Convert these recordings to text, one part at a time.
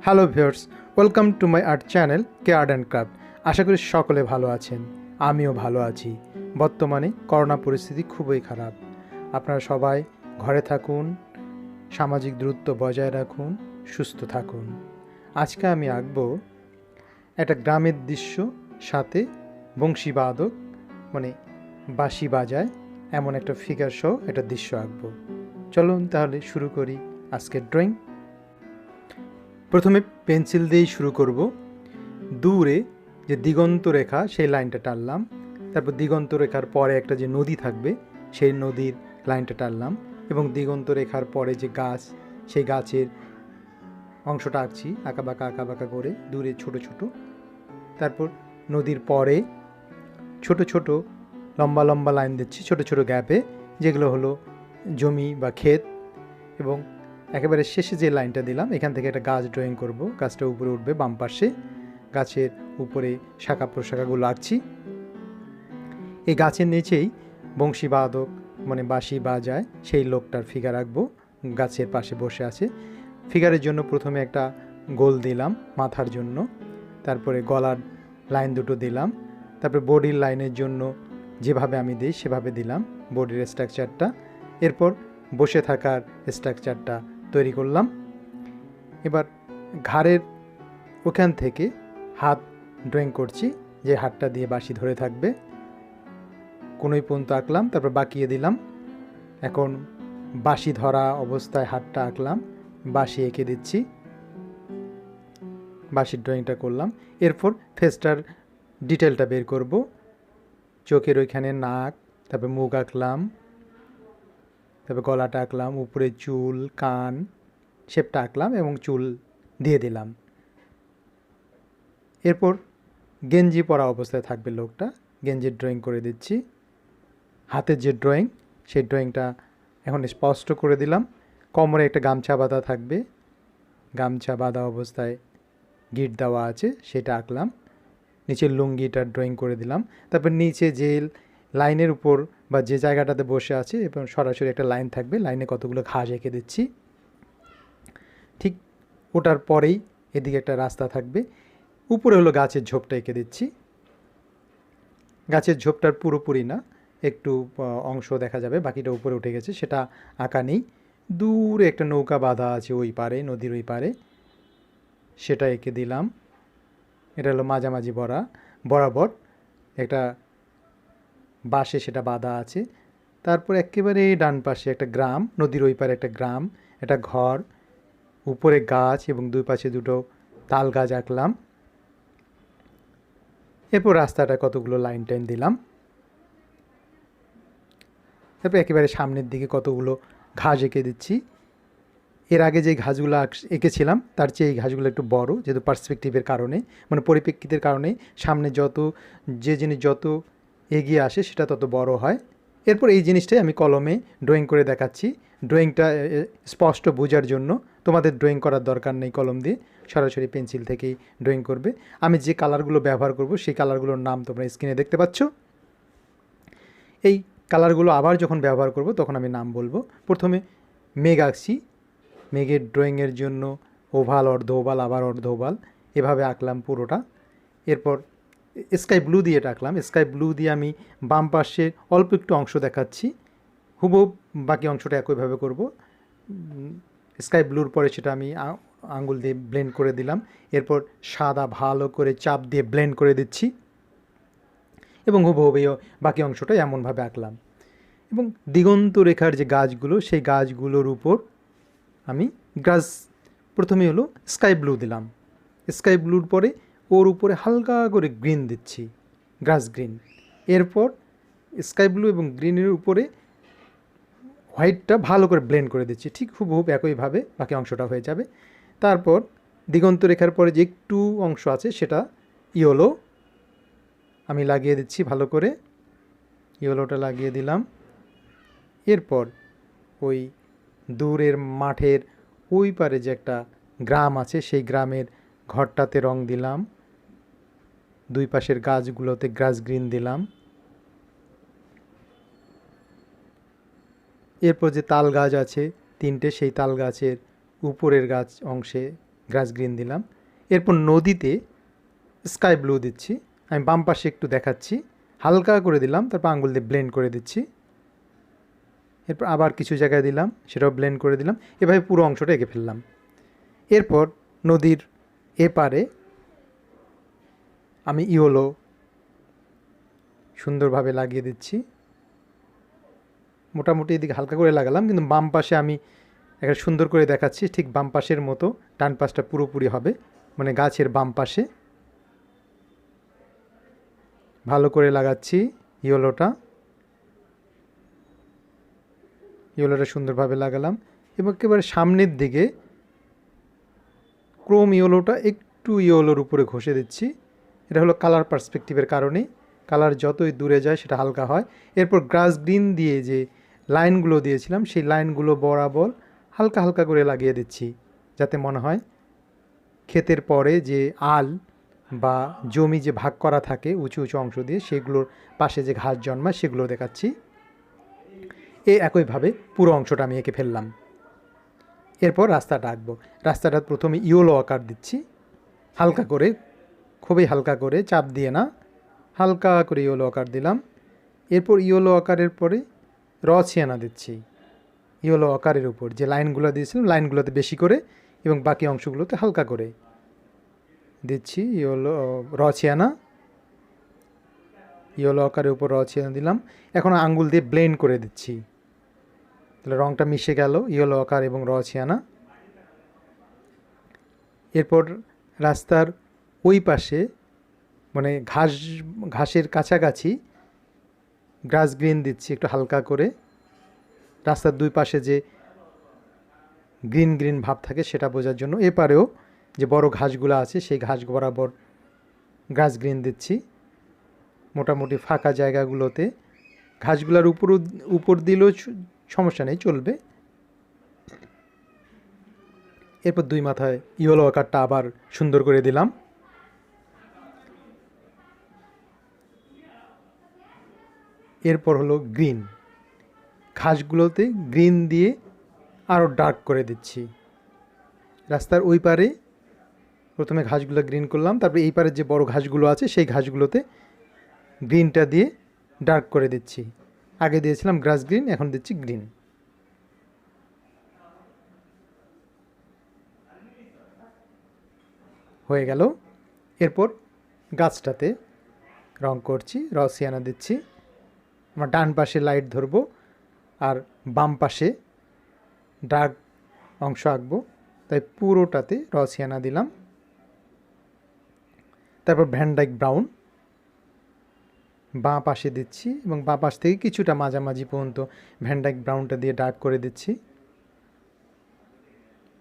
Hello viewers, welcome to my art channel K art and craft. আশা করি সকলে ভালো আছেন, আমিও ভালো আছি। বর্তমানে করোনা পরিস্থিতি খুবই খারাপ। আপনারা সবাই ঘরে থাকুন, সামাজিক দূরত্ব বজায় রাখুন, সুস্থ থাকুন। আজকে আমি আঁকবো একটা গ্রামের দৃশ্য, সাথে বংশীবাদক মানে বাঁশি বাজায় এমন একটা ফিগার সহ একটা দৃশ্য আঁকবো। চলুন তাহলে শুরু করি আজকের ড্রয়িং। প্রথমে পেন্সিল দিয়েই শুরু করব। দূরে যে দিগন্ত রেখা সেই লাইনটা টানলাম, তারপর দিগন্ত রেখার পরে একটা যে নদী থাকবে সেই নদীর লাইনটা টানলাম, এবং দিগন্ত রেখার পরে যে গাছ সেই গাছের অংশটা আঁকছি আঁকা বাঁকা করে দূরে ছোট ছোট। তারপর নদীর পরে ছোট ছোট লম্বা লম্বা লাইন দিচ্ছি ছোট ছোট গ্যাপে, যেগুলো হলো জমি বা ক্ষেত। এবং একেবারে শেষে যে লাইনটা দিলাম এখান থেকে একটা গাছ ড্রয়িং করব, গাছটা উপরে উঠবে বাম পাশে, গাছের উপরে শাখা প্রশাখাগুলো আঁকছি। এই গাছের নিচেই বংশীবাদক মানে বাঁশি বাজায় সেই লোকটার ফিগার আঁকবো, গাছের পাশে বসে আছে। ফিগারের জন্য প্রথমে একটা গোল দিলাম মাথার জন্য, তারপরে গলার লাইন দুটো দিলাম, তারপরে বডির লাইনের জন্য যেভাবে আমি দিই সেভাবে দিলাম বডির স্ট্রাকচারটা। এরপর বসে থাকার স্ট্রাকচারটা তৈরি করলাম। এবার ঘাড়ের ওখান থেকে হাত ড্রয়িং করছি, যে হাতটা দিয়ে বাঁশি ধরে থাকবে। কোনোই পর্যন্ত আঁকলাম, তারপর বাঁকিয়ে দিলাম। এখন বাঁশি ধরা অবস্থায় হাতটা আঁকলাম, বাঁশি এঁকে দিচ্ছি, বাঁশির ড্রয়িংটা করলাম। এরপর ফেসটার ডিটেলটা বের করব, চোখের ওইখানে নাক, তারপর মুখ আঁকলাম, তারপর গলাটা আঁকলাম, উপরে চুল, কান শেপটা আঁকলাম এবং চুল দিয়ে দিলাম। এরপর গেঞ্জি পরা অবস্থায় থাকবে লোকটা, গেঞ্জির ড্রয়িং করে দিচ্ছি। হাতের যে ড্রয়িং সেই ড্রয়িংটা এখন স্পষ্ট করে দিলাম। কোমরে একটা গামছা বাঁধা থাকবে, গামছা বাঁধা অবস্থায় গিট দেওয়া আছে সেটা আঁকলাম। নিচের লুঙ্গিটার ড্রয়িং করে দিলাম। তারপর নিচে যে লাইনের উপর বা যে জায়গাটাতে বসে আছে এবং সরাসরি একটা লাইন থাকবে, লাইনে কতগুলো ঘাস এঁকে দিচ্ছি। ঠিক ওটার পরেই এদিকে একটা রাস্তা থাকবে, উপরে হলো গাছের ঝোপটা এঁকে দিচ্ছি। গাছের ঝোপটার পুরোপুরি না, একটু অংশ দেখা যাবে, বাকিটা উপরে উঠে গেছে, সেটা আঁকা নেই। দূরে একটা নৌকা বাঁধা আছে ওই পারে, নদীর ওই পারে, সেটা এঁকে দিলাম। এটা হলো মাঝামাঝি বরাবর একটা বাঁশে সেটা বাঁধা আছে। তারপর একেবারে ডান পাশে একটা গ্রাম, নদীর ওই পারে একটা গ্রাম, একটা ঘর, উপরে গাছ এবং দুই পাশে দুটো তাল গাছ আঁকলাম। এরপর রাস্তাটা কতগুলো লাইন টাইন দিলাম। তারপর একেবারে সামনের দিকে কতগুলো ঘাস এঁকে দিচ্ছি। এর আগে যে ঘাসগুলো এঁকেছিলাম তার চেয়ে এই ঘাসগুলো একটু বড়, যেহেতু পার্সপেক্টিভের কারণে মানে পরিপ্রেক্ষিতের কারণে সামনে যে জিনিস যত এগিয়ে আসে সেটা তত বড় হয়। এরপর এই জিনিসটাই আমি কলমে ড্রয়িং করে দেখাচ্ছি, ড্রয়িংটা স্পষ্ট বোঝার জন্য। তোমাদের ড্রয়িং করার দরকার নেই কলম দিয়ে, সরাসরি পেন্সিল থেকেই ড্রয়িং করবে। আমি যে কালারগুলো ব্যবহার করব সেই কালারগুলোর নাম তোমরা স্ক্রিনে দেখতে পাচ্ছ। এই কালারগুলো আবার যখন ব্যবহার করব তখন আমি নাম বলবো। প্রথমে মেঘ আঁকছি, মেঘের ড্রয়িংয়ের জন্য ওভাল, অর্ধ ওভাল, আবার অর্ধ ওভাল, এভাবে আঁকলাম পুরোটা। এরপর স্কাই ব্লু দিয়ে এটা আঁকলাম। স্কাই ব্লু দিয়ে আমি বাম পাশে অল্প একটু অংশ দেখাচ্ছি, হুবহু বাকি অংশটা একইভাবে করব। স্কাই ব্লুর পরে সেটা আমি আঙুল দিয়ে ব্লেন্ড করে দিলাম। এরপর সাদা ভালো করে চাপ দিয়ে ব্লেন্ড করে দিচ্ছি এবং হুবহু বাকি অংশটা এমনভাবে আঁকলাম। এবং দিগন্ত রেখার যে গাছগুলো সেই গাছগুলোর উপর আমি গ্রাস প্রথমে হলো স্কাই ব্লু দিলাম, স্কাই ব্লুর পরে ওর উপরে হালকা করে গ্রিন দিচ্ছি, গ্রাস গ্রিন। এরপর স্কাই ব্লু এবং গ্রিনের উপরে হোয়াইটটা ভালো করে ব্লেন্ড করে দিচ্ছি, ঠিক হুবহু একইভাবে বাকি অংশটা হয়ে যাবে। তারপর দিগন্ত রেখার পরে যে একটু অংশ আছে সেটা ইয়েলো আমি লাগিয়ে দিচ্ছি, ভালো করে ইয়েলোটা লাগিয়ে দিলাম। এরপর ওই দূরের মাঠের ওই পারে যে একটা গ্রাম আছে সেই গ্রামের ঘরটাতে রং দিলাম, দুই পাশের গাছগুলোতে গ্রাস গ্রিন দিলাম। এরপর যে তাল গাছ আছে তিনটে, সেই তাল গাছের উপরের গাছ অংশে গ্রাস গ্রিন দিলাম। এরপর নদীতে স্কাই ব্লু দিচ্ছি। আমি বাম পাশে একটু দেখাচ্ছি, হালকা করে দিলাম, তারপর আঙুল দিয়ে ব্লেন্ড করে দিচ্ছি। এরপর আবার কিছু জায়গায় দিলাম, সেটাও ব্লেন্ড করে দিলাম। এভাবে পুরো অংশটা এঁকে ফেললাম। এরপর নদীর এপারে আমি ইয়েলো সুন্দরভাবে লাগিয়ে দিচ্ছি। মোটামুটি এদিকে হালকা করে লাগালাম, কিন্তু বাম পাশে আমি একটা সুন্দর করে দেখাচ্ছি, ঠিক বাম পাশের মতো ডান পাশটা পুরোপুরি হবে, মানে গাছের বাম পাশে ভালো করে লাগাচ্ছি। ইয়েলোটা সুন্দরভাবে লাগালাম এবং একেবারে সামনের দিকে ক্রোম ইয়েলোটা একটু ইয়েলোর উপরে ঘষে দিচ্ছি। এটা হলো কালার পার্সপেক্টিভের কারণেই, কালার যতই দূরে যায় সেটা হালকা হয়। এরপর গ্রাস গ্রিন দিয়ে যে লাইনগুলো দিয়েছিলাম সেই লাইনগুলো বরাবর হালকা হালকা করে লাগিয়ে দিচ্ছি, যাতে মনে হয় ক্ষেতের পরে যে আল বা জমি যে ভাগ করা থাকে উঁচু উঁচু অংশ দিয়ে, সেগুলোর পাশে যে ঘাস জন্মায় সেগুলো দেখাচ্ছি। একইভাবে পুরো অংশটা আমি এঁকে ফেললাম। এরপর রাস্তাটা আঁকবো। রাস্তাটা প্রথমে ইয়েলো আকার দিচ্ছি, হালকা করে, খুবই হালকা করে, চাপ দিয়ে না, হালকা করে ইয়েলো আকার দিলাম। এরপর ইয়েলো আকারের পরে রসিয়ানা দিচ্ছি। ইয়েলো আকারের উপর যে লাইনগুলো দিয়েছিলাম লাইনগুলোতে বেশি করে এবং বাকি অংশগুলোতে হালকা করে দিচ্ছি ইয়েলো রসিয়ানা। ইয়েলো আকারের উপর রসিয়ানা দিলাম। এখন আঙ্গুল দিয়ে ব্লেন্ড করে দিচ্ছি, তাহলে রঙটা মিশে গেল ইয়েলো আকার এবং রসিয়ানা। এরপর রাস্তার ওই পাশে, মানে ঘাসের কাছাকাছি গ্রাস গ্রিন দিচ্ছি একটু হালকা করে। রাস্তার দুই পাশে যে গ্রিন গ্রিন ভাব থাকে সেটা বোঝার জন্য। এপারেও যে বড় ঘাসগুলো আছে সেই ঘাস বরাবর গ্রাস গ্রিন দিচ্ছি। মোটামুটি ফাঁকা জায়গাগুলোতে ঘাসগুলোর উপর দিলেও সমস্যা নেই, চলবে। এরপর দুই মাথায় ইয়েলো আকারটা আবার সুন্দর করে দিলাম। এরপর হলো গ্রিন, ঘাসগুলোতে গ্রিন দিয়ে আরও ডার্ক করে দিচ্ছি। রাস্তার ওই পারে প্রথমে ঘাসগুলো গ্রিন করলাম, তারপরে এই পারে যে বড় ঘাসগুলো আছে সেই ঘাসগুলোতে গ্রিনটা দিয়ে ডার্ক করে দিচ্ছি। আগে দিয়েছিলাম গ্রাস গ্রিন, এখন দিচ্ছি গ্রিন। হয়ে গেল। এরপর গাছটাতে রং করছি, রসিয়ানা দিচ্ছি। আমার ডান পাশে লাইট ধরবো আর বাম পাশে ডার্ক অংশ আঁকবো, তাই পুরোটাতে রসিয়ানা দিলাম। তারপর ভ্যানডাইক ব্রাউন বাঁ পাশে দিচ্ছি এবং বাঁ পাশ থেকে কিছুটা মাঝামাঝি পর্যন্ত ভ্যানডাইক ব্রাউনটা দিয়ে ডার্ক করে দিচ্ছি।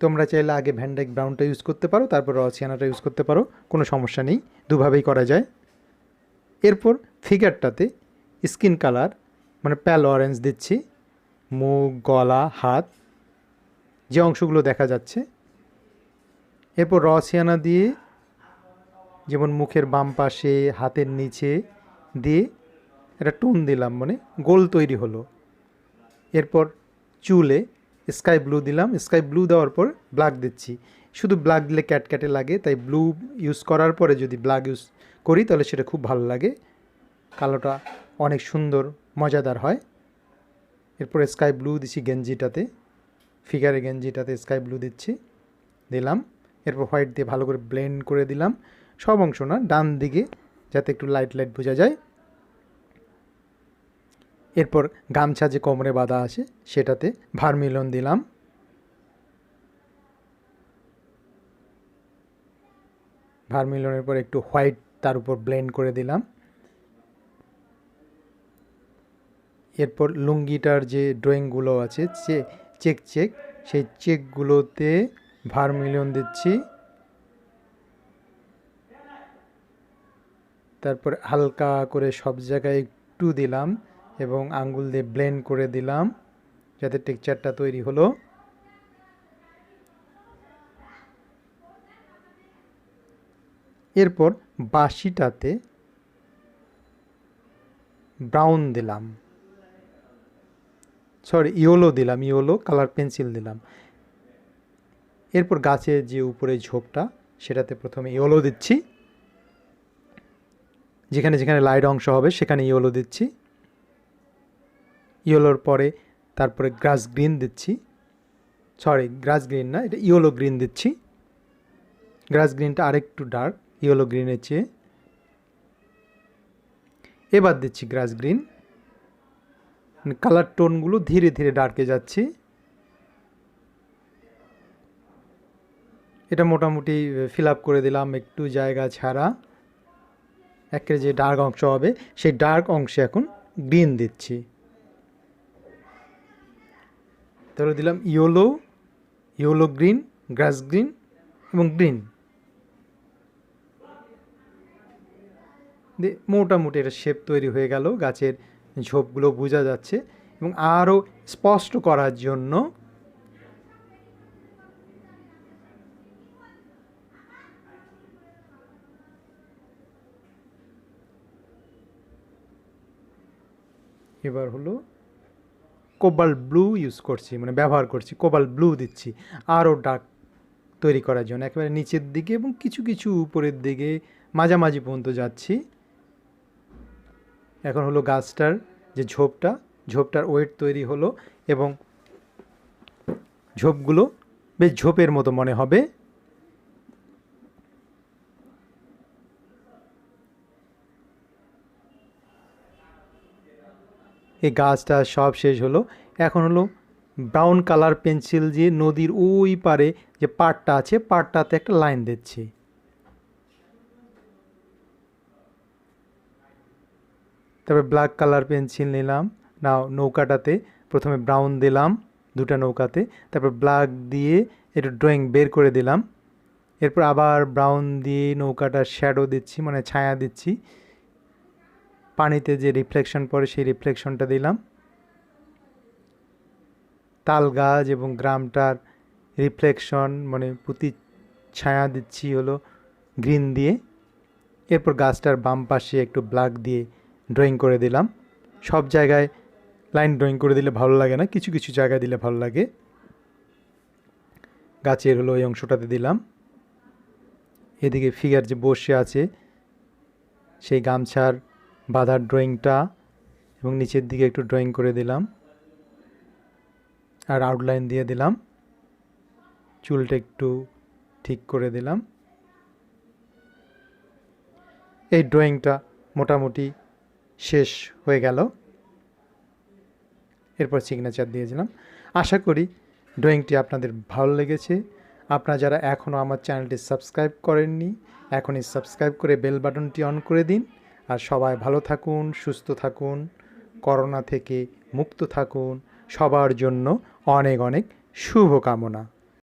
তোমরা চাইলে আগে ভ্যানডাইক ব্রাউনটা ইউজ করতে পারো, তারপর রসিয়ানাটা ইউজ করতে পারো, কোনো সমস্যা নেই, দুভাবেই করা যায়। এরপর ফিগারটাতে স্কিন কালার মানে প্যাল অরেঞ্জ দিচ্ছি, মুখ, গলা, হাত যে অংশগুলো দেখা যাচ্ছে। এরপর রসিয়ানা দিয়ে যেমন মুখের বাম পাশে, হাতের নিচে দিয়ে একটা টোন দিলাম, মানে গোল তৈরি হলো। এরপর চুলে স্কাই ব্লু দিলাম, স্কাই ব্লু দেওয়ার পর ব্ল্যাক দিচ্ছি। শুধু ব্ল্যাক দিলে ক্যাটক্যাটে লাগে, তাই ব্লু ইউজ করার পরে যদি ব্ল্যাক ইউজ করি তাহলে সেটা খুব ভালো লাগে, কালোটা অনেক সুন্দর মজাদার হয়। এরপর স্কাই ব্লু দিচ্ছি গেঞ্জিটাতে, ফিগারে গেঞ্জিটাতে স্কাই ব্লু দিলাম। এরপর হোয়াইট দিয়ে ভালো করে ব্লেন্ড করে দিলাম, সব অংশ না, ডান দিকে যাতে একটু লাইট লাইট বোঝা যায়। এরপর গামছা যে কোমরে বাঁধা আছে সেটাতে ভার্মিলন দিলাম। ভার্মিলনের পর একটু হোয়াইট তার উপর ব্লেন্ড করে দিলাম। এরপর লুঙ্গিটার যে ড্রয়িংগুলো আছে চেক সেই চেকগুলোতে ভার্মিলন দিচ্ছি। তারপর হালকা করে সব জায়গায় একটু দিলাম এবং আঙ্গুল দিয়ে ব্লেন্ড করে দিলাম যাতে টেক্সচারটা তৈরি হলো। এরপর বাঁশিটাতে ব্রাউন দিলাম, ইয়েলো কালার পেন্সিল দিলাম। এরপর গাছের যে উপরে ঝোপটা সেটাতে প্রথমে ইয়েলো দিচ্ছি, যেখানে যেখানে লাইট অংশ হবে সেখানে ইয়েলো দিচ্ছি। ইয়েলোর পরে তারপরে গ্রাস গ্রিন দিচ্ছি, সরি গ্রাস গ্রিন না, এটা ইয়েলো গ্রিন দিচ্ছি। গ্রাস গ্রিনটা আরেকটু ডার্ক ইয়েলো গ্রিনের চেয়ে। এবার দিচ্ছি গ্রাস গ্রিন, কালার টোনগুলো ধীরে ধীরে ডার্কে যাচ্ছি। এটা মোটামুটি ফিল আপ করে দিলাম, একটু জায়গা ছাড়া। একেবারে যে ডার্ক অংশ হবে সেই ডার্ক অংশে এখন গ্রিন দিচ্ছি। তাহলে দিলাম ইয়েলো, ইয়েলো গ্রিন, গ্রাস গ্রিন এবং গ্রিন। মোটামুটি এটা শেপ তৈরি হয়ে গেল, গাছের ঝোপগুলো বোঝা যাচ্ছে। এবং আরও স্পষ্ট করার জন্য এবার হলো কোবাল্ট ব্লু ইউজ করছি, মানে ব্যবহার করছি, কোবাল্ট ব্লু দিচ্ছি আরও ডার্ক তৈরি করার জন্য। একেবারে নিচের দিকে এবং কিছু কিছু উপরের দিকে মাঝামাঝি পর্যন্ত যাচ্ছি। এখন হলো গাছটার যে ঝোপটার ওয়েট তৈরি হলো এবং ঝোপগুলো বেশ ঝোপের মতো মনে হবে। এই গাছটা সব শেষ হলো। এখন হলো ব্রাউন কালার পেন্সিল দিয়ে নদীর ওই পারে যে পাড়টা আছে পাড়টাতে একটা লাইন দিচ্ছি। তারপরে ব্ল্যাক কালার পেন্সিল নিলাম, নৌকাটাতে প্রথমে ব্রাউন দিলাম দুটা নৌকাতে, তারপর ব্ল্যাক দিয়ে একটু ড্রয়িং বের করে দিলাম। এরপর আবার ব্রাউন দিয়ে নৌকাটার শ্যাডো দিচ্ছি, মানে ছায়া দিচ্ছি। পানিতে যে রিফ্লেকশন পড়ে সেই রিফ্লেকশনটা দিলাম। তাল গাছ এবং গ্রামটার রিফ্লেকশন মানে প্রতি ছায়া দিচ্ছি হলো গ্রিন দিয়ে। এরপর গাছটার বাম পাশে একটু ব্ল্যাক দিয়ে ড্রয়িং করে দিলাম। সব জায়গায় লাইন ড্রয়িং করে দিলে ভালো লাগে না, কিছু কিছু জায়গায় দিলে ভালো লাগে। গাছের হলো এই অংশটাতে দিলাম। এদিকে ফিগার যে বসে আছে সেই গামছার বাঁধার ড্রয়িংটা এবং নিচের দিকে একটু ড্রয়িং করে দিলাম আর আউটলাইন দিয়ে দিলাম। চুলটা একটু ঠিক করে দিলাম। এই ড্রয়িংটা মোটামুটি শেষ হয়ে গেল। এরপর সিগনেচার দিয়ে দিলাম। আশা করি ড্রয়িংটি আপনাদের ভালো লেগেছে। আপনারা যারা এখনও আমার চ্যানেলটি সাবস্ক্রাইব করেননি এখনই সাবস্ক্রাইব করে বেল বাটনটি অন করে দিন। আর সবাই ভালো থাকুন, সুস্থ থাকুন, করোনা থেকে মুক্ত থাকুন। সবার জন্য অনেক অনেক শুভকামনা।